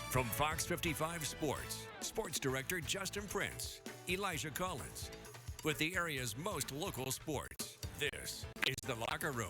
From Fox 55 Sports, Sports Director Justin Prince, Elijah Collins. With the area's most local sports, this is The Locker Room.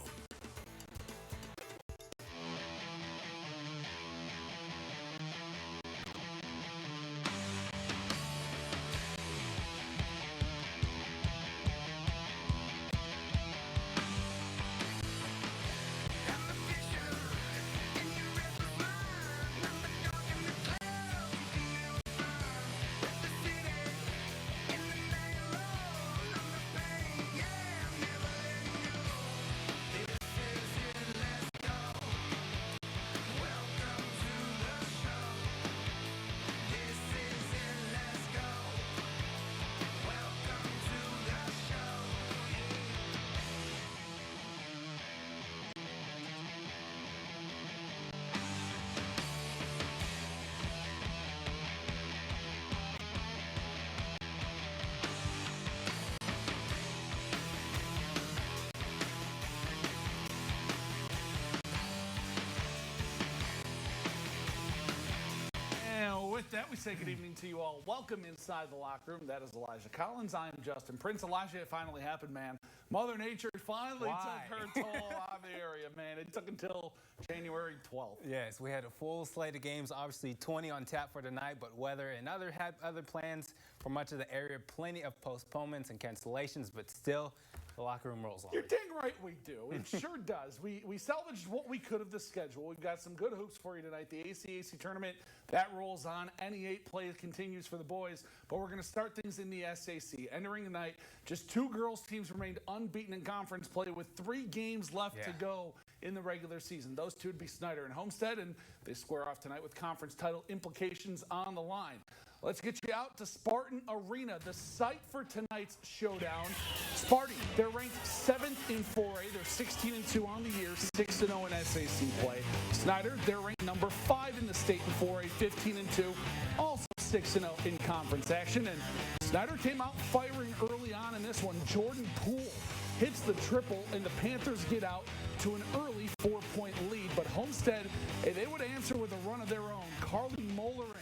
With that, we say good evening to you all. Welcome inside the locker room. That is Elijah Collins. I am Justin Prince. Elijah, it finally happened, man. Mother Nature finally took her toll on the area, man. It took until January 12th. Yes, we had a full slate of games, obviously 20 on tap for tonight, but weather and other plans for much of the area. Plenty of postponements and cancellations, but still, the locker room rolls on. You're dang right we do. It sure does. We salvaged what we could of the schedule. We've got some good hoops for you tonight. The ACAC Tournament, that rolls on. NE8 play continues for the boys, but we're going to start things in the SAC. Entering the night, just two girls teams remained unbeaten in conference play with 3 games left to go in the regular season. Those two would be Snider and Homestead, and they square off tonight with conference title implications on the line. Let's get you out to Spartan Arena, the site for tonight's showdown. Sparty, they're ranked 7th in 4A. They're 16-2 on the year, 6-0 in SAC play. Snider, they're ranked number 5 in the state in 4A, 15-2, also 6-0 in conference action. And Snider came out firing early on in this one. Jordan Poole hits the triple, and the Panthers get out to an early 4-point lead. But Homestead, they would answer with a run of their own. Carly Mollering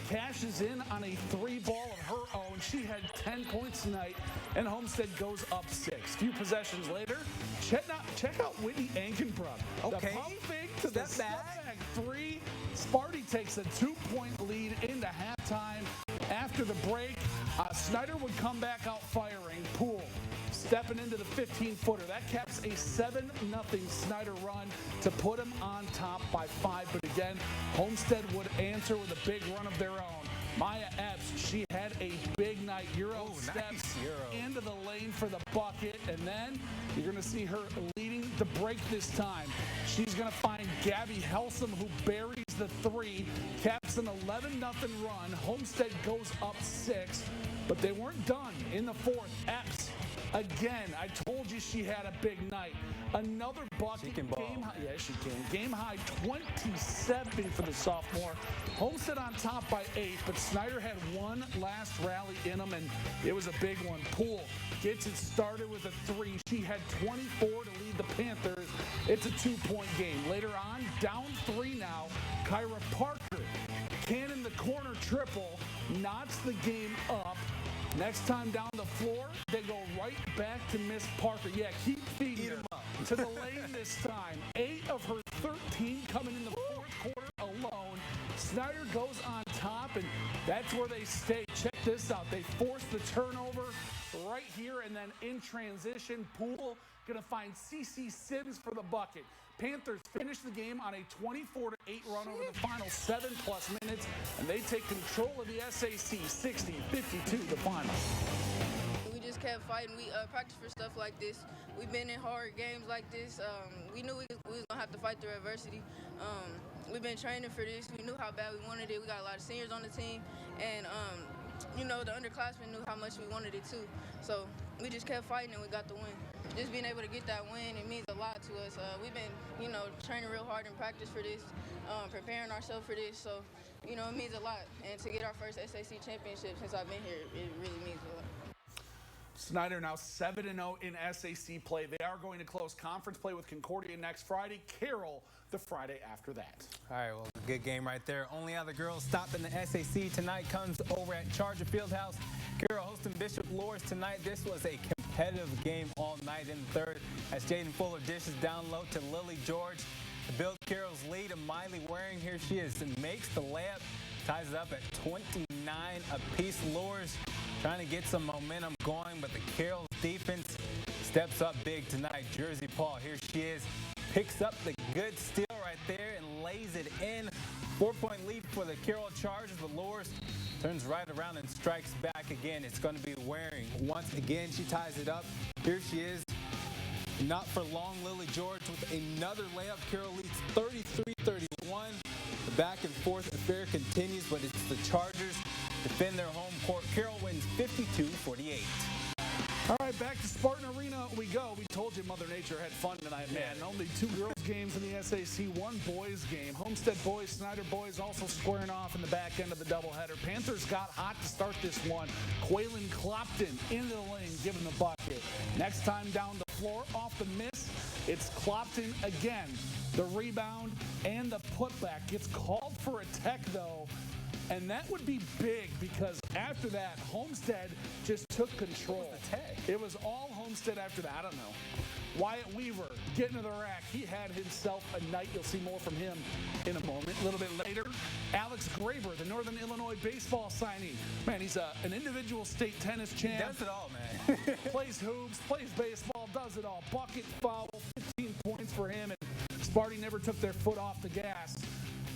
cashes in on a 3-ball of her own. She had 10 points tonight, and Homestead goes up 6. Few possessions later, check out Whitney Ankenbrook. Okay. The pump fake to the step back 3. Sparty takes a 2-point lead into halftime. After the break, Snider would come back out firing. Poole stepping into the 15-footer. That caps a 7-0 Snider run to put him on top by 5. But again, Homestead would answer with a big run of their own. Maya Epps, she had a big night. Euro steps into the lane for the bucket, and then you're going to see her leading the break this time. She's going to find Gabby Helsum, who buries the 3, caps an 11-0 run. Homestead goes up 6, but they weren't done in the 4th. Epps, again, I told you she had a big night. Another bucket. She can ball. Game high, yeah, she can. Game high 27 for the sophomore. Homestead on top by 8, but Snider had one last rally in them, and it was a big one. Poole gets it started with a 3. She had 24 to lead the Panthers. It's a 2-point game. Later on, down 3 now. Kyra Parker cannon the corner triple, knots the game up. Next time down the floor, they go right back to Miss Parker. Yeah, keep feeding her to the lane this time. 8 of her 13 coming in the 4th quarter alone. Snider goes on top, and that's where they stay. Check this out. They force the turnover right here, and then in transition, Poole going to find CeCe Sims for the bucket. Panthers finish the game on a 24-8 run over the final 7+ minutes, and they take control of the SAC 60-52 the final. We just kept fighting. We practiced for stuff like this. We've been in hard games like this. We knew we was going to have to fight through adversity. We've been training for this. We knew how bad we wanted it. We got a lot of seniors on the team, and you know, the underclassmen knew how much we wanted it too. So we just kept fighting, and we got the win. Just being able to get that win, it means a lot to us. We've been, you know, training real hard in practice for this, preparing ourselves for this. So, you know, it means a lot. And to get our first SAC championship since I've been here, it really means a lot. Snider now 7-0 in SAC play. They are going to close conference play with Concordia next Friday. Carroll the Friday after that. All right, well. A good game right there. Only other girls stopped in the SAC tonight comes over at Charger Fieldhouse. Carroll hosting Bishop Loras tonight. This was a competitive game all night in the third as Jaden Fuller dishes down low to Lily George to build Carroll's lead. And Miley Waring, here she is, and makes the layup, ties it up at 29 apiece. Loras trying to get some momentum going, but the Carroll's defense steps up big tonight. Jersey Paul, here she is, picks up the good steal right there and lays it in. 4-point lead for the Carroll Chargers, but Loras turns right around and strikes back again. It's going to be Waring. Once again, she ties it up. Here she is. Not for long, Lily George with another layup. Carroll leads 33-31. The back and forth affair continues, but it's the Chargers defend their home court. Carroll wins 52-48. All right, back to Spartan Arena we go. We told you Mother Nature had fun tonight, man. Only 2 girls games in the SAC, 1 boys game. Homestead boys, Snider boys also squaring off in the back end of the doubleheader. Panthers got hot to start this one. Quaylen Clopton into the lane, giving the bucket. Next time down the floor, off the miss, it's Clopton again. The rebound and the putback. Gets called for a tech, though. And that would be big because after that, Homestead just took control. It was all Homestead after that. I don't know. Wyatt Weaver getting to the rack. He had himself a night. You'll see more from him in a moment. A little bit later, Alex Graber, the Northern Illinois baseball signee. Man, he's an individual state tennis champ. He does it all, man. Plays hoops, plays baseball, does it all. Bucket, foul, 15 points for him. And Sparty never took their foot off the gas.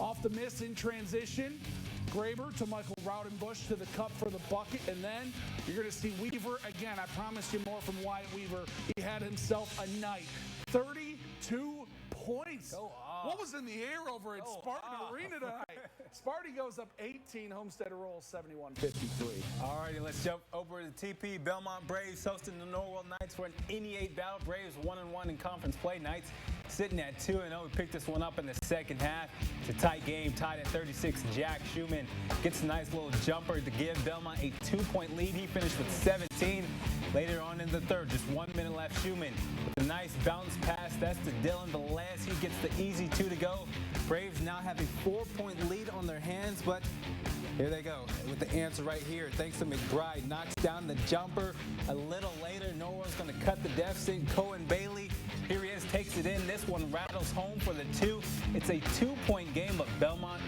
Off the miss in transition. Graber to Michael Raudenbush to the cup for the bucket, and then you're going to see Weaver again. I promised you more from Wyatt Weaver. He had himself a night. 32 points. What was in the air over at Spartan Arena tonight? Sparty goes up 18. Homestead rolls 71-53. All righty, let's jump over to TP. Belmont Braves hosting the Norwell Knights for an NE8 battle. Braves 1-1 in conference play. Knights sitting at 2-0. We picked this one up in the second half. It's a tight game, tied at 36. Jack Schumann gets a nice little jumper to give Belmont a 2-point lead. He finished with 17. Later on in the third, just 1 minute left. Schumann with a nice bounce pass. That's to Dylan Velez. He gets the easy 2 to go. Braves now have a 4-point lead on their hands, but here they go with the answer right here. Thanks to McBride. Knocks down the jumper. A little later, Norwell's going to cut the deficit. Cohen Bailey, here he is, takes it in. This one rattles home for the 2. It's a 2-point game, but Belmont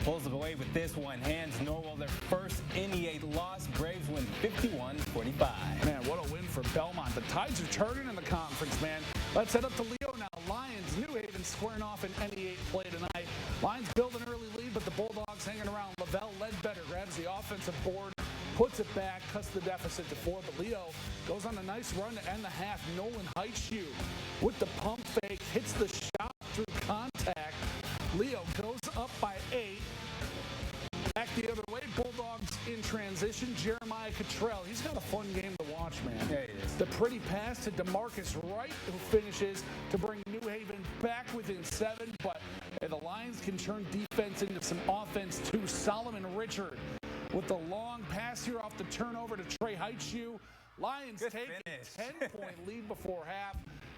pulls it away with this one. Hands Norwell their first NE8 loss. Braves win 51-45. Man, what a win for Belmont. The tides are turning in the conference, man. Let's head up to Leo now. Lions, New Haven squaring off in NE8 play tonight. Lions build an early lead, but the Bulldogs hanging around. Lavelle Ledbetter grabs the offensive board, puts it back, cuts the deficit to 4. But Leo goes on a nice run to end the half. Nolan Heitschuh with the pump fake, hits the shot through contact. Leo goes up by 8. Back the other way, Bulldogs in transition. Jeremiah Cottrell, he's got a fun game to watch, man. Yeah, he is. The pretty pass to DeMarcus Wright, who finishes to bring New Haven back within 7. But the Lions can turn defense into some offense too. Solomon Richard with the long pass here off the turnover to Trey Heitschuh. Lions take a 10-point lead before half.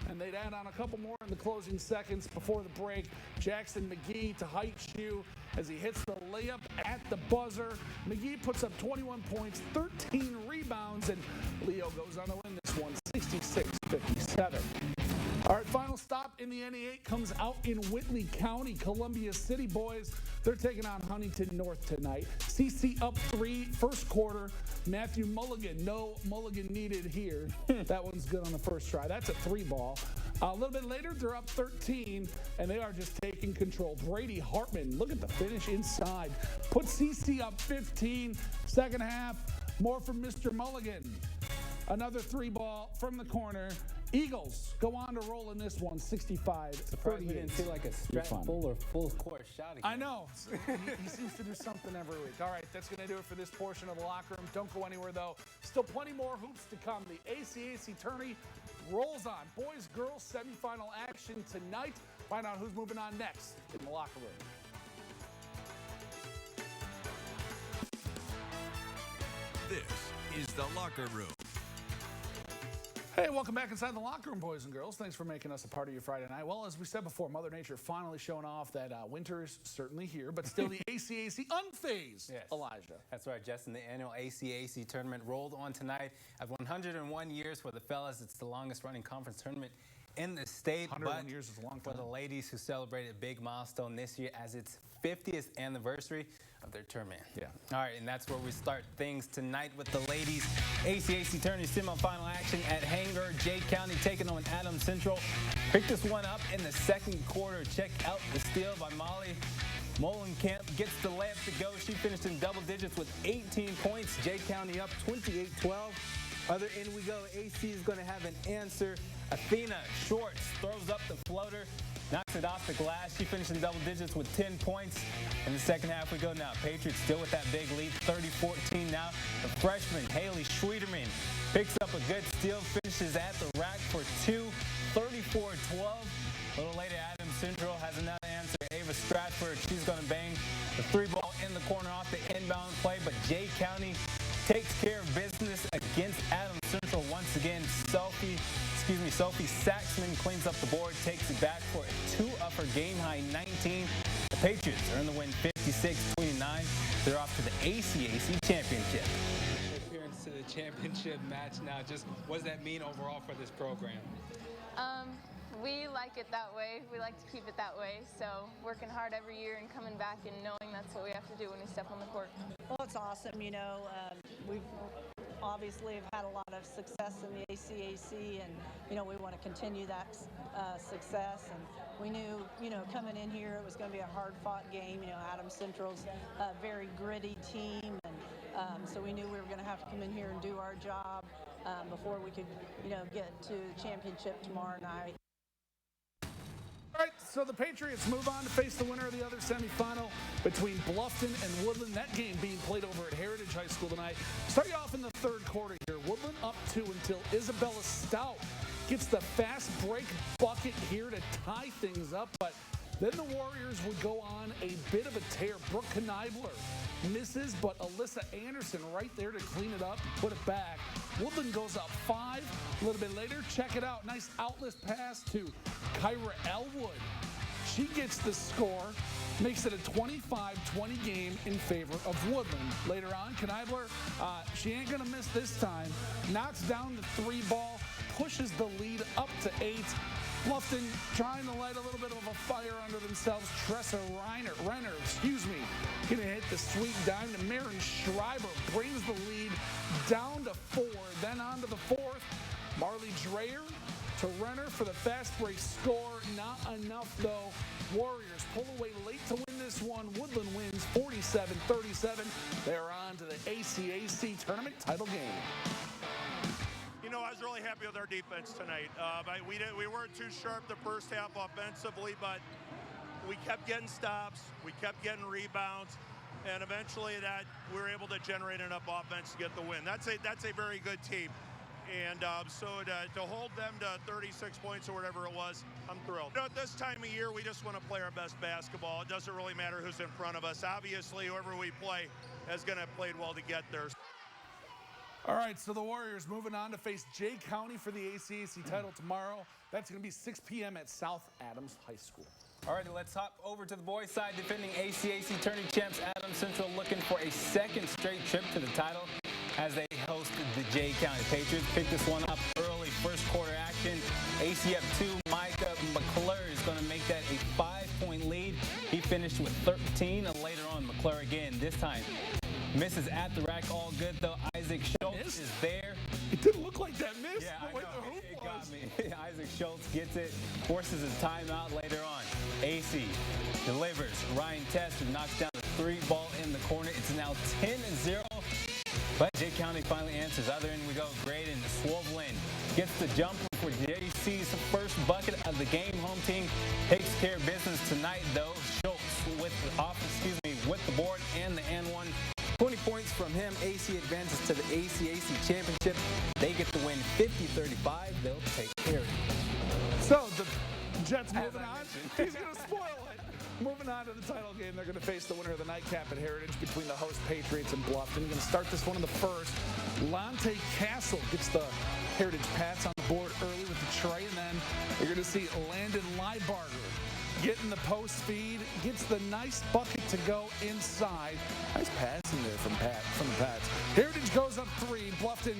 And they'd add on a couple more in the closing seconds before the break. Jackson McGee to Heitschuh as he hits the layup at the buzzer. McGee puts up 21 points, 13 rebounds, and Leo goes on to win this one, 66-57. All right, final stop in the NE8 comes out in Whitley County. Columbia City boys, they're taking on Huntington North tonight. CC up 3, first quarter. Matthew Mulligan, no Mulligan needed here. That one's good on the first try. That's a 3 ball. A little bit later, they're up 13, and they are just taking control. Brady Hartman, look at the finish inside. Put CC up 15. Second half, more from Mr. Mulligan. Another 3 ball from the corner. Eagles go on to roll in this one, 65-38. Surprised we didn't see like a strap full or full court shot again. I know. He seems to do something every week. All right, that's going to do it for this portion of the locker room. Don't go anywhere, though. Still plenty more hoops to come. The ACAC Tourney rolls on. Boys, girls, semifinal action tonight. Find out who's moving on next in the locker room. This is the locker room. Hey, welcome back inside the locker room, boys and girls. Thanks for making us a part of your Friday night. Well, as we said before, Mother Nature finally showing off that winter is certainly here, but still the ACAC unfazed, yes. Elijah. That's right, Justin. The annual ACAC tournament rolled on tonight. At 101 years for the fellas, it's the longest running conference tournament in the state. 101 years is a long time. For the ladies who celebrated a big milestone this year as its 50th anniversary of their tournament. Yeah. All right, and that's where we start things tonight with the ladies. ACAC tournament semifinal action at Hanger. Jay County taking on Adams Central. Picked this one up in the second quarter. Check out the steal by Molly Molenkamp. Gets the layup to go. She finished in double digits with 18 points. Jay County up 28-12. Other end we go. AC is going to have an answer. Athena Shorts throws up the floater. Knocks it off the glass. She finished in double digits with 10 points. In the second half we go now. Patriots still with that big lead, 30-14 now. The freshman, Haley Schwederman, picks up a good steal, finishes at the rack for two, 34-12. A little later, Adams Central has another answer. Ava Stratford, she's going to bang the three ball in the corner off the inbound play, but Jay County takes care of business against Adams Central once again. Sophie Saxman cleans up the board, takes it back for a two of her game-high 19. The Patriots earn the win 56-29. They're off to the ACAC championship. Appearance to the championship match now. Just what does that mean overall for this program? We like it that way. We like to keep it that way. So working hard every year and coming back and knowing that's what we have to do when we step on the court. Well, it's awesome. You know, we've obviously have had a lot of success in the ACAC, and you know we want to continue that success. And we knew, you know, coming in here it was going to be a hard-fought game. You know, Adams Central's a very gritty team, and so we knew we were going to have to come in here and do our job before we could, you know, get to the championship tomorrow night. All right, so the Patriots move on to face the winner of the other semifinal between Bluffton and Woodland. That game being played over at Heritage High School tonight. Starting off in the third quarter here, Woodland up 2 until Isabella Stout gets the fast break bucket here to tie things up. But then the Warriors would go on a bit of a tear. Brooke Kneibler misses, but Alyssa Anderson right there to clean it up, put it back. Woodland goes up 5. A little bit later, check it out. Nice outlet pass to Kyra Elwood. She gets the score, makes it a 25-20 game in favor of Woodland. Later on, Kneibler, she ain't going to miss this time. Knocks down the 3 ball, pushes the lead up to 8. Bluffton trying to light a little bit of a fire under themselves. Tressa Renner, gonna hit the sweet dime to Marin Schreiber, brings the lead down to 4. Then on to the 4th, Marley Dreyer to Renner for the fast break score. Not enough though. Warriors pull away late to win this one. Woodland wins 47-37. They're on to the ACAC tournament title game. You know, I was really happy with our defense tonight. We weren't too sharp the first half offensively, but we kept getting stops, we kept getting rebounds, and eventually we were able to generate enough offense to get the win. That's a very good team. And so to hold them to 36 points or whatever it was, I'm thrilled. You know, at this time of year, we just want to play our best basketball. It doesn't really matter who's in front of us. Obviously, whoever we play is going to have played well to get there. All right, so the Warriors moving on to face Jay County for the ACAC title tomorrow. That's going to be 6 p.m. at South Adams High School. All right, let's hop over to the boys' side. Defending ACAC tourney champs Adams Central looking for a second straight trip to the title as they host the Jay County Patriots. Pick this one up early, first quarter action. AC up 2, Micah McClure is going to make that a 5-point lead. He finished with 13. Later on, McClure again, this time misses at the rack. All good, though. Isaac Schultz is there. It didn't look like that miss. Yeah, I know. The hoop it got me. Isaac Schultz gets it, forces a timeout later on. AC delivers. Ryan Tester knocks down the 3 ball in the corner. It's now 10-0. But Jay County finally answers. Other end we go. Graydon Swovelin gets the jumper for JC's first bucket of the game. Home team takes care of business tonight, though. Schultz with the board and the and-one. 20 points from him. AC advances to the ACAC championship. They get the win 50-35. They'll take care of it. So the Jets moving on. He's going to spoil it. Moving Moving on to the title game, they're going to face the winner of the nightcap at Heritage between the host Patriots and Bluffton. You're going to start this one in the first. Lonte Castle gets the Heritage Pats on the board early with the tray, and then you're going to see Landon Liebarger getting the post feed, gets the nice bucket to go inside. Nice passing there from the Pats. Heritage goes up 3. Bluffton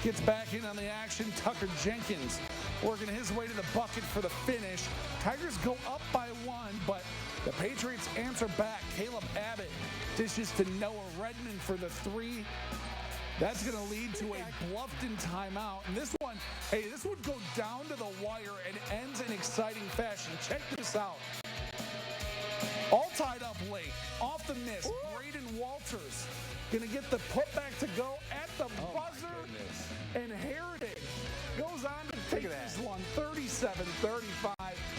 gets back in on the action. Tucker Jenkins working his way to the bucket for the finish. Tigers go up by 1, but the Patriots answer back. Caleb Abbott dishes to Noah Redmond for the 3. That's going to lead to a Bluffton timeout. And this one, hey, this would go down to the wire and ends in exciting fashion. Check this out. All tied up late, off the miss. Braden Walters going to get the putback to go at the buzzer. And Heritage goes on to take this one 37-35.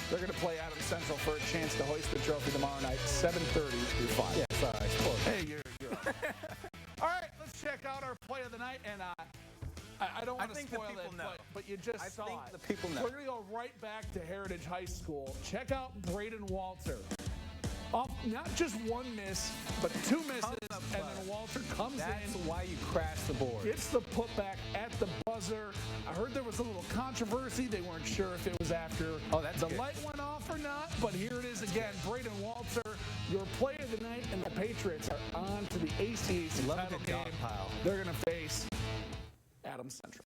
They're going to play Adams Central for a chance to hoist the trophy tomorrow night, 7:30 through 5. Yeah, sorry. Hey, you're all right, let's check out our play of the night. And I don't want to spoil it, but you just saw it. The people know. We're going to go right back to Heritage High School. Check out Braden Walter. Not just one miss, but 2 misses, and then Walter comes in. That's why you crashed the board. Gets the putback at the buzzer. I heard there was a little controversy. They weren't sure if it was after the light went off or not, but here it is again. Braden Walter, your play of the night, and the Patriots are on to the ACAC title game. They're going to face Adams Central.